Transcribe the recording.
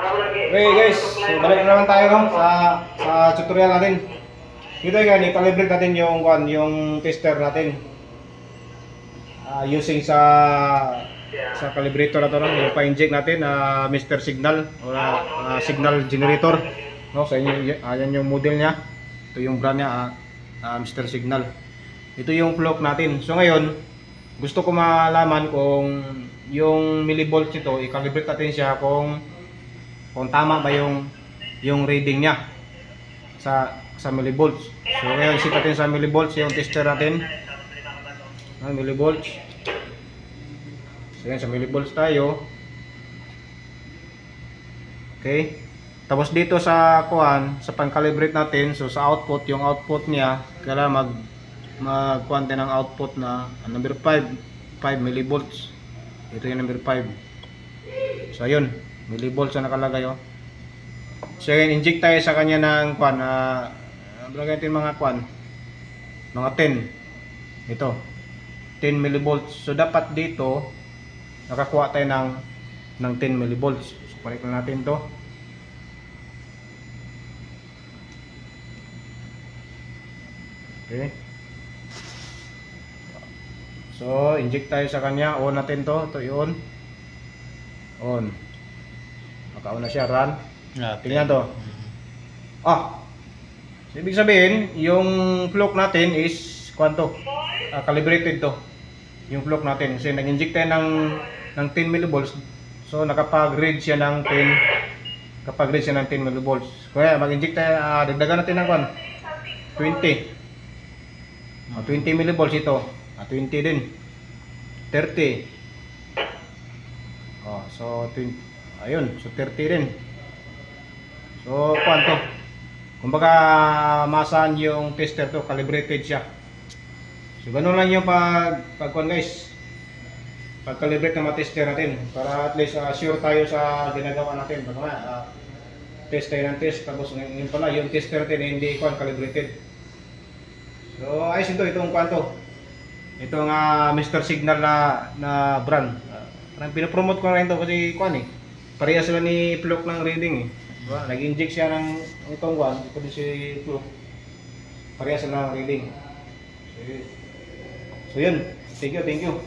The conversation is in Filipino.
Okay guys, so balik na naman tayo sa tutorial natin. Dito guys, i-calibrate natin yung tester natin. Using sa calibrator na to, yung pa-inject natin Mr. Signal o signal generator. No, sa inyo, ayan yung model niya. Ito yung brand niya, Mr. Signal. Ito yung clock natin. So ngayon, gusto ko malaman kung yung millivolts ito, i-calibrate natin siya kung tama ba yung reading niya sa millivolts. So ngayon, set natin sa millivolts yung tester natin. Millivolts. So yan, sa millivolts tayo. Okay. Tapos dito sa sa pang-calibrate natin, so sa output, yung output niya, kailangan mag-kuhan ng output na number 5 millivolts. Ito yung number 5. So ayun, millivolts na nakalagay oh. So yun, inject tayo sa kanya ng kuhan mga kuhan, mga 10. Ito 10 millivolts. So dapat dito nakakuha tayo ng 10 millivolts. So connect na natin to. Okay. So inject tayo sa kanya, on natin to. Ito yun. On. Naka-on na siya, run. Tingnan to. So, ibig sabihin, yung clock natin is kwanto? Calibrated to. Yung clock natin. Kasi nag-inject tayo ng 10 millivolts. So nakapag-read siya ng 10 millivolts. Kaya mag-inject tayo, dagdagan natin ng 20 millivolts ito. 20 din. 30. So 20. Ayun, so 30 din. So kwanto? Kumbaga masaan yung tester to, calibrated siya. So ganun lang yung pagkuhan guys. Pag-calibrate ng mga tester natin para at least sure tayo sa ginagawa natin. Baka test tayo ng test, tapos ngayon pala yung tester natin hindi calibrated. So ayos itong kwanto. Itong Mr. Signal na brand. Parang pinopromote ko rin ito kasi pareha sila ni Flock ng reading eh. Diba? Nag-inject siya ng itong ito din si Flock. Pareha sila ng reading. So yun. Thank you.